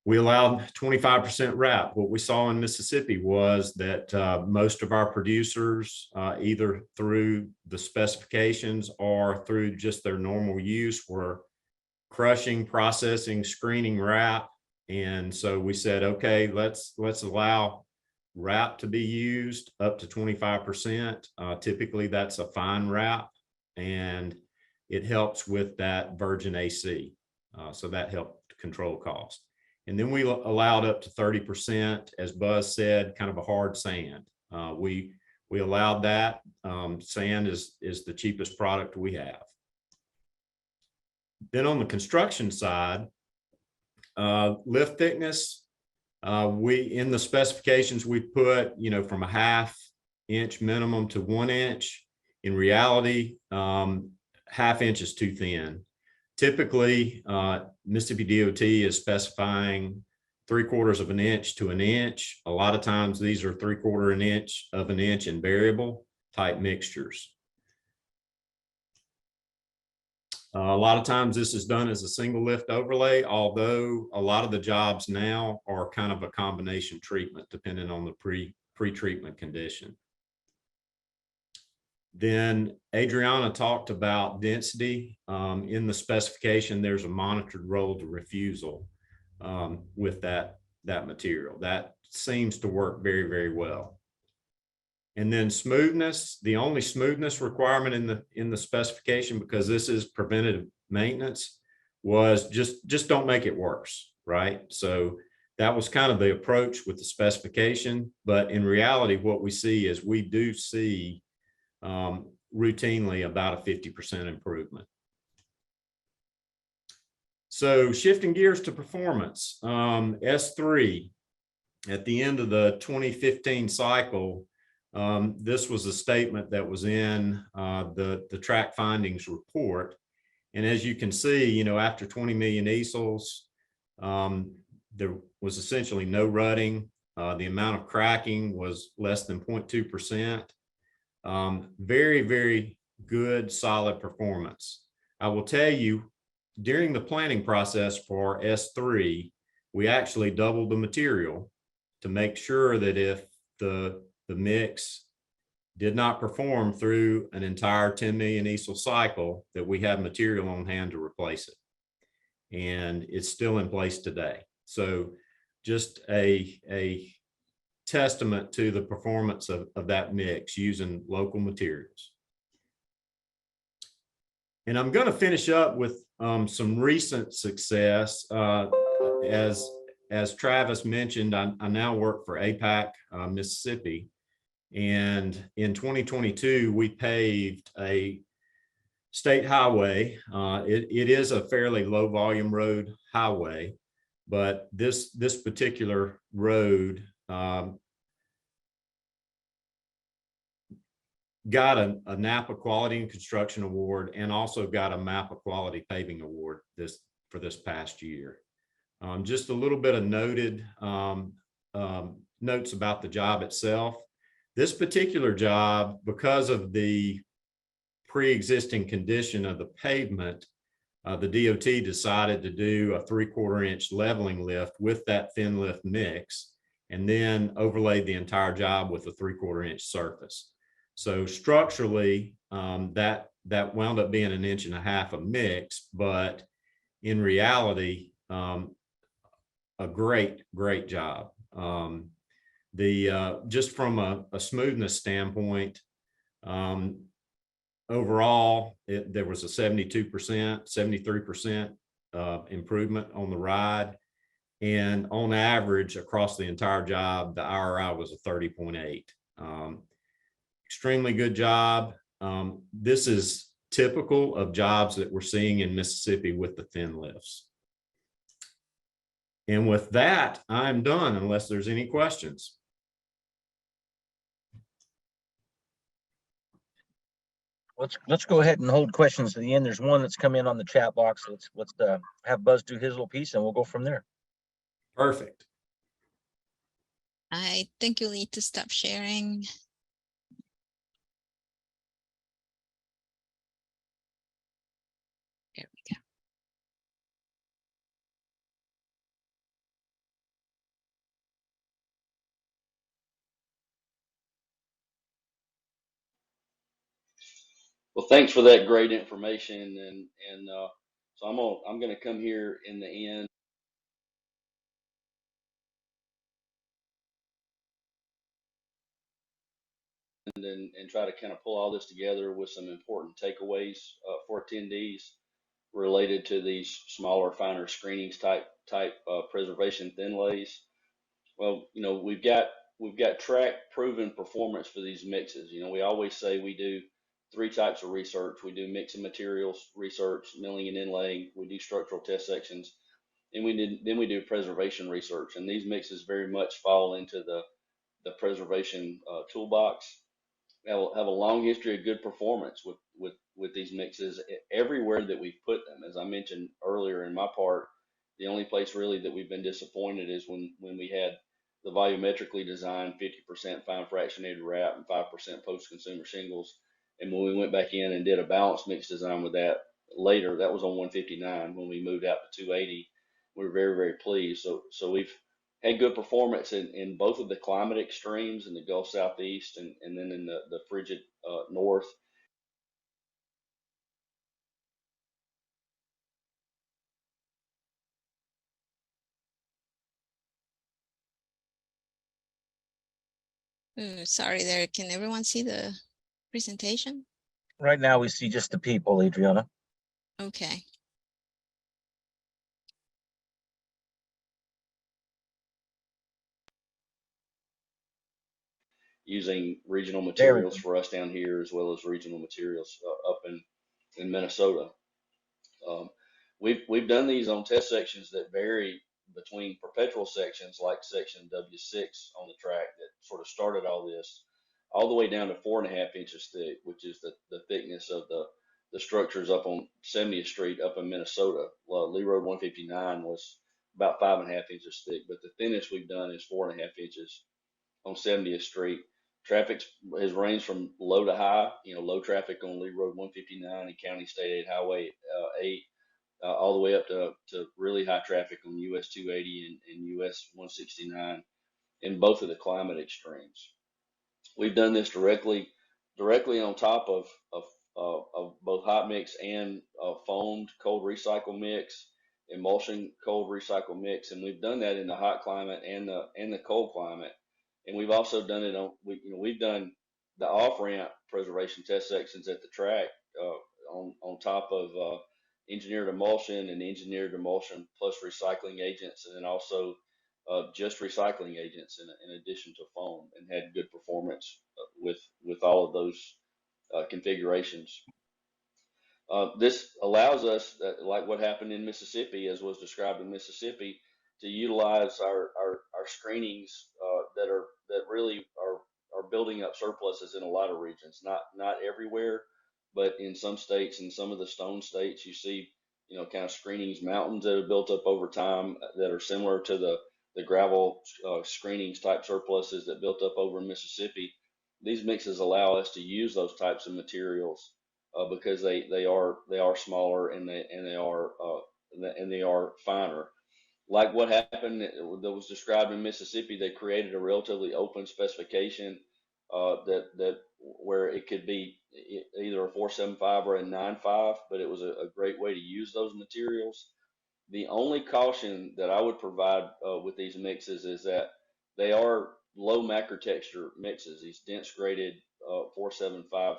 We allowed 25% wrap. What we saw in Mississippi was that most of our producers, either through the specifications or through just their normal use, were crushing, processing, screening wrap. And so we said, okay, let's allow wrap to be used up to 25%. Typically that's a fine wrap, and it helps with that virgin AC. So that helped control cost. And then we allowed up to 30%, as Buzz said, kind of a hard sand. We allowed that. Sand is the cheapest product we have. Then on the construction side, lift thickness, in the specifications we put, from a 1/2 inch minimum to 1 inch. In reality, 1/2 inch is too thin. Typically, Mississippi DOT is specifying 3/4 of an inch to an inch. A lot of times these are 3/4 of an inch in variable type mixtures. A lot of times this is done as a single lift overlay, although a lot of the jobs now are kind of a combination treatment depending on the pre-treatment condition. Then Adriana talked about density. In the specification, there's a monitored roll to refusal with that material. That seems to work very, very well. And then smoothness, the only smoothness requirement in the specification, because this is preventative maintenance, was just don't make it worse, right? So that was kind of the approach with the specification. But in reality, what we see is we do see routinely about a 50% improvement. So shifting gears to performance, S3, at the end of the 2015 cycle, this was a statement that was in the track findings report. And as you can see, after 20 million easels, there was essentially no rutting. The amount of cracking was less than 0.2%. Very, very good, solid performance. I will tell you, during the planning process for S3, we actually doubled the material to make sure that if the mix did not perform through an entire 10 million easel cycle, that we have material on hand to replace it. And it's still in place today. So just a testament to the performance of that mix using local materials. And I'm going to finish up with some recent success. As Travis mentioned, I now work for APAC, Mississippi. And in 2022, we paved a state highway. It is a fairly low volume road highway, but this particular road got a Napa Quality and Construction Award, and also got a MAPA Quality Paving Award for this past year. Just a little bit of notes about the job itself. This particular job, because of the pre-existing condition of the pavement, the DOT decided to do a 3/4 inch leveling lift with that thin lift mix, and then overlaid the entire job with a 3/4 inch surface. So structurally, that wound up being 1.5 inches of mix, but in reality, a great job. Just from a smoothness standpoint, overall, there was a 72%, 73% improvement on the ride. And on average, across the entire job, the RRI was a 30.8. Extremely good job. This is typical of jobs that we're seeing in Mississippi with the thin lifts. And with that, I'm done unless there's any questions. Let's go ahead and hold questions to the end. There's one that's come in on the chat box. Let's have Buzz do his little piece and we'll go from there. Perfect. I think you'll need to stop sharing. There we go. Well, thanks for that great information, and so I'm gonna come here in the end and try to kind of pull all this together with some important takeaways for attendees related to these smaller, finer screenings type preservation thin lays. Well, you know, we've got track proven performance for these mixes. You know, we always say we do 3 types of research. We do mix and materials research, milling and inlaying. We do structural test sections, and then we do preservation research. And these mixes very much fall into the preservation toolbox. Have a long history of good performance with these mixes everywhere that we've put them. As I mentioned earlier in my part, the only place really that we've been disappointed is when we had the volumetrically designed 50% fine fractionated wrap and 5% post-consumer shingles. And when we went back in and did a balanced mix design with that later, that was on 159. When we moved out to 280, we were very pleased. So we've had good performance in both of the climate extremes in the Gulf Southeast and then in the frigid north. Sorry there. Can everyone see the presentation? Right now we see just the people, Adriana. Okay. Using regional materials for us down here, as well as regional materials up in Minnesota. We've done these on test sections that vary between perpetual sections like section W6 on the track that sort of started all this, all the way down to 4.5 inches thick, which is the thickness of the structures up on 70th Street up in Minnesota. Lee Road 159 was about 5.5 inches thick, but the thinnest we've done is 4.5 inches on 70th Street. Traffic has ranged from low to high, you know, low traffic on Lee Road 159 and County State 8 Highway 8, all the way up to really high traffic on US 280 and US 169 in both of the climate extremes. We've done this directly on top of both hot mix and foamed cold recycle mix, emulsion cold recycle mix, and we've done that in the hot climate and the cold climate. And we've also done it on, we've done the off-ramp preservation test sections at the track on top of engineered emulsion and engineered emulsion plus recycling agents, and then also just recycling agents in addition to foam, and had good performance with all of those configurations. This allows us, like what happened in Mississippi, as was described in Mississippi, to utilize our screenings that really are building up surpluses in a lot of regions. Not everywhere, but in some states, in some of the stone states, you see, you know, kind of screenings mountains that have built up over time that are similar to the gravel screenings type surpluses that built up over in Mississippi. These mixes allow us to use those types of materials because they are smaller and they are finer. Like what happened that was described in Mississippi, they created a relatively open specification that where it could be either a 475 or a 95, but it was a great way to use those materials. The only caution that I would provide with these mixes is that they are low macro texture mixes, these dense graded 475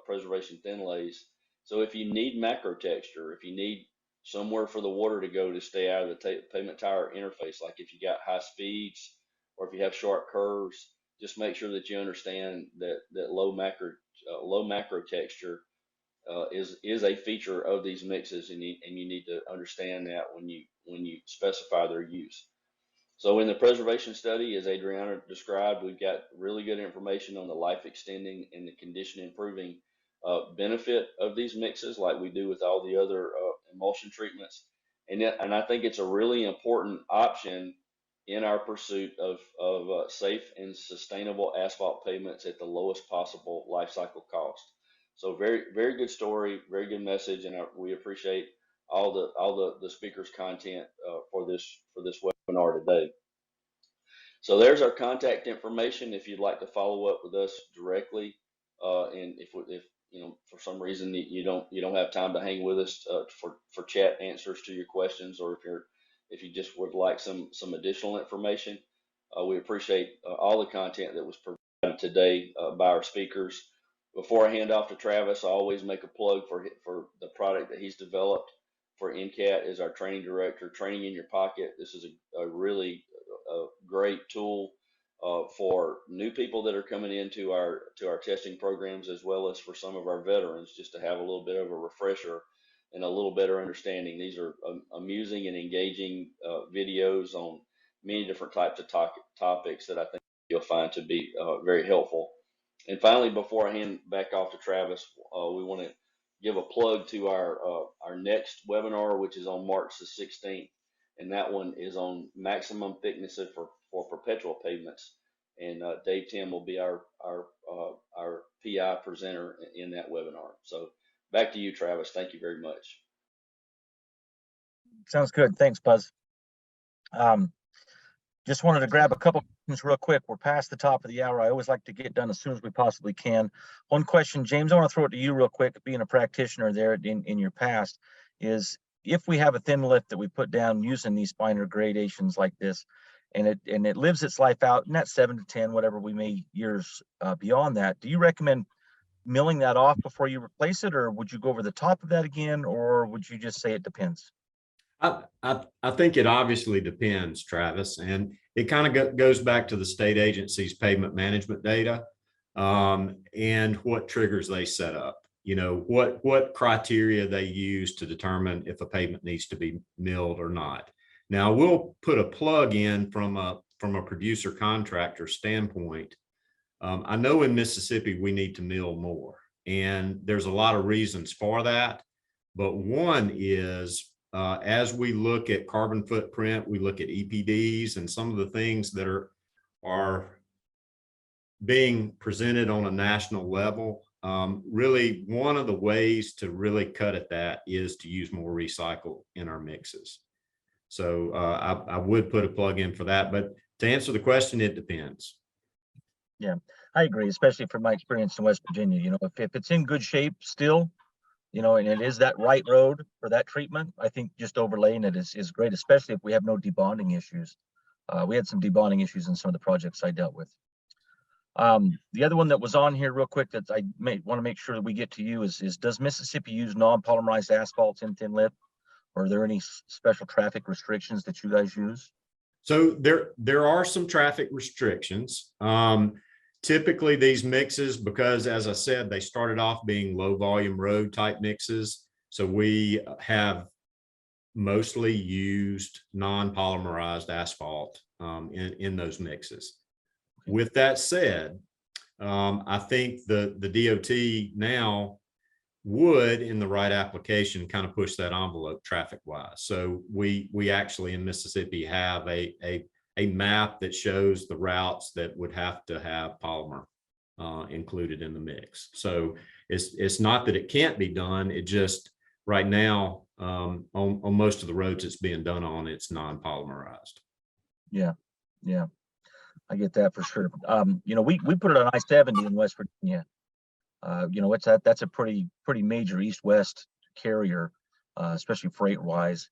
preservation thin lays. So if you need macro texture, if you need somewhere for the water to go to stay out of the pavement tire interface, like if you got high speeds or if you have sharp curves, just make sure that you understand that low macro texture is a feature of these mixes, and you need to understand that when you specify their use. So in the preservation study, as Adriana described, we've got really good information on the life extending and the condition improving benefit of these mixes, like we do with all the other emulsion treatments. And I think it's a really important option in our pursuit of safe and sustainable asphalt pavements at the lowest possible life cycle cost. So very good story, very good message, and we appreciate all the speakers' content for this webinar today. So there's our contact information if you'd like to follow up with us directly, and if you know for some reason you don't have time to hang with us for chat answers to your questions, or if you just would like some additional information, we appreciate all the content that was provided today by our speakers. Before I hand off to Travis, I always make a plug for the product that he's developed for NCAT as our training director, Training in Your Pocket. This is a really great tool for new people that are coming into our testing programs, as well as for some of our veterans, just to have a little bit of a refresher and a little better understanding. These are amusing and engaging videos on many different types of topics that I think you'll find to be very helpful. And finally, before I hand back off to Travis, we want to give a plug to our next webinar, which is on March the 16th, and that one is on maximum thicknesses for perpetual pavements. And Dave Tim will be our PI presenter in that webinar. So back to you, Travis. Thank you very much. Sounds good. Thanks, Buzz. Just wanted to grab a couple questions real quick. We're past the top of the hour. I always like to get done as soon as we possibly can. One question, James, I want to throw it to you real quick, being a practitioner there in your past, is if we have a thin lift that we put down using these finer gradations like this, and it lives its life out in that 7 to 10, whatever we may years beyond that, do you recommend milling that off before you replace it, or would you go over the top of that again, or would you just say it depends? I think it obviously depends, Travis, and it kind of goes back to the state agency's pavement management data and what triggers they set up. You know, what criteria they use to determine if a pavement needs to be milled or not. Now, we'll put a plug in from a producer contractor standpoint. I know in Mississippi we need to mill more, and there's a lot of reasons for that, but one is as we look at carbon footprint, we look at EPDs and some of the things that are being presented on a national level. Really, one of the ways to really cut at that is to use more recycle in our mixes. So I would put a plug in for that, but to answer the question, it depends. Yeah, I agree, especially from my experience in West Virginia. You know, if it's in good shape still, you know, and it is that right road for that treatment, I think just overlaying it is great, especially if we have no debonding issues. We had some debonding issues in some of the projects I dealt with. The other one that was on here real quick that I want to make sure that we get to you is does Mississippi use non-polymerized asphalts in thin lip? Or are there any special traffic restrictions that you guys use? So there are some traffic restrictions. Typically these mixes, because as I said, they started off being low volume road type mixes. So we have mostly used non-polymerized asphalt in those mixes. With that said, I think the DOT now would, in the right application, kind of push that envelope traffic wise. So we actually in Mississippi have a map that shows the routes that would have to have polymer included in the mix. So it's not that it can't be done. It just right now on most of the roads it's being done on, it's non-polymerized. Yeah, yeah, I get that for sure. You know, we put it on I-70 in West Virginia. You know, that's a pretty major east-west carrier, especially freight-wise.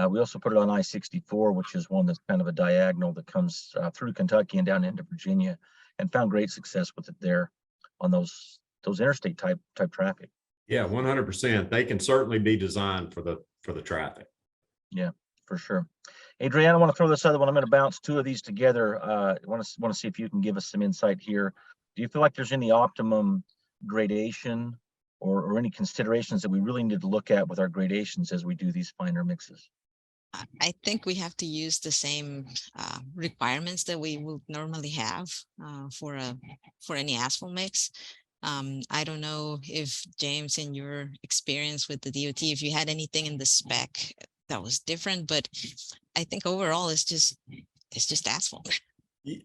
We also put it on I-64, which is one that's kind of a diagonal that comes through Kentucky and down into Virginia, and found great success with it there on those interstate type traffic. Yeah, 100%. They can certainly be designed for the traffic. Yeah, for sure. Adriana, I want to throw this other one. I'm going to bounce two of these together. I want to see if you can give us some insight here. Do you feel like there's any optimum gradation or any considerations that we really need to look at with our gradations as we do these finer mixes? I think we have to use the same requirements that we would normally have for any asphalt mix. I don't know if James, in your experience with the DOT, if you had anything in the spec that was different, but I think overall it's just asphalt.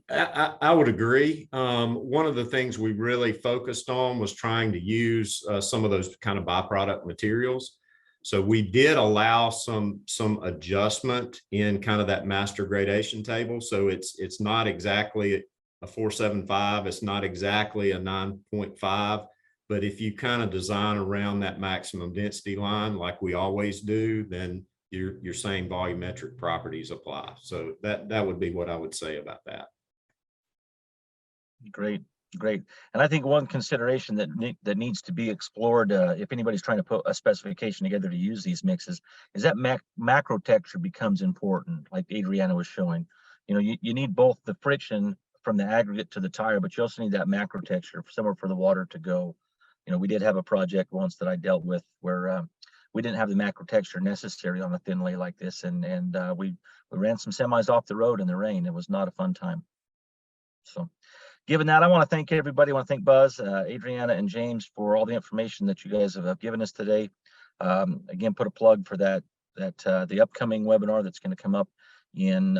I would agree. One of the things we really focused on was trying to use some of those kind of byproduct materials. So we did allow some adjustment in kind of that master gradation table. So it's not exactly a 475, it's not exactly a 9.5, but if you kind of design around that maximum density line like we always do, then your same volumetric properties apply. So that would be what I would say about that. Great. And I think one consideration that needs to be explored if anybody's trying to put a specification together to use these mixes is that macro texture becomes important, like Adriana was showing. You know, you need both the friction from the aggregate to the tire, but you also need that macro texture somewhere for the water to go. You know, we did have a project once that I dealt with where we didn't have the macro texture necessary on a thin lay like this, and we ran some semis off the road in the rain. It was not a fun time. So given that, I want to thank everybody. I want to thank Buzz, Adriana, and James for all the information that you guys have given us today. Again, put a plug for that the upcoming webinar that's going to come up in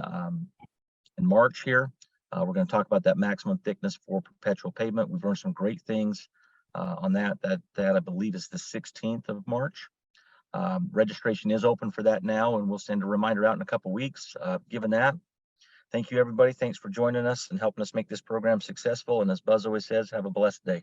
March here. We're going to talk about that maximum thickness for perpetual pavement. We've learned some great things on that I believe is the 16th of March. Registration is open for that now, and we'll send a reminder out in a couple weeks. Given that, thank you, everybody. Thanks for joining us and helping us make this program successful. And as Buzz always says, have a blessed day.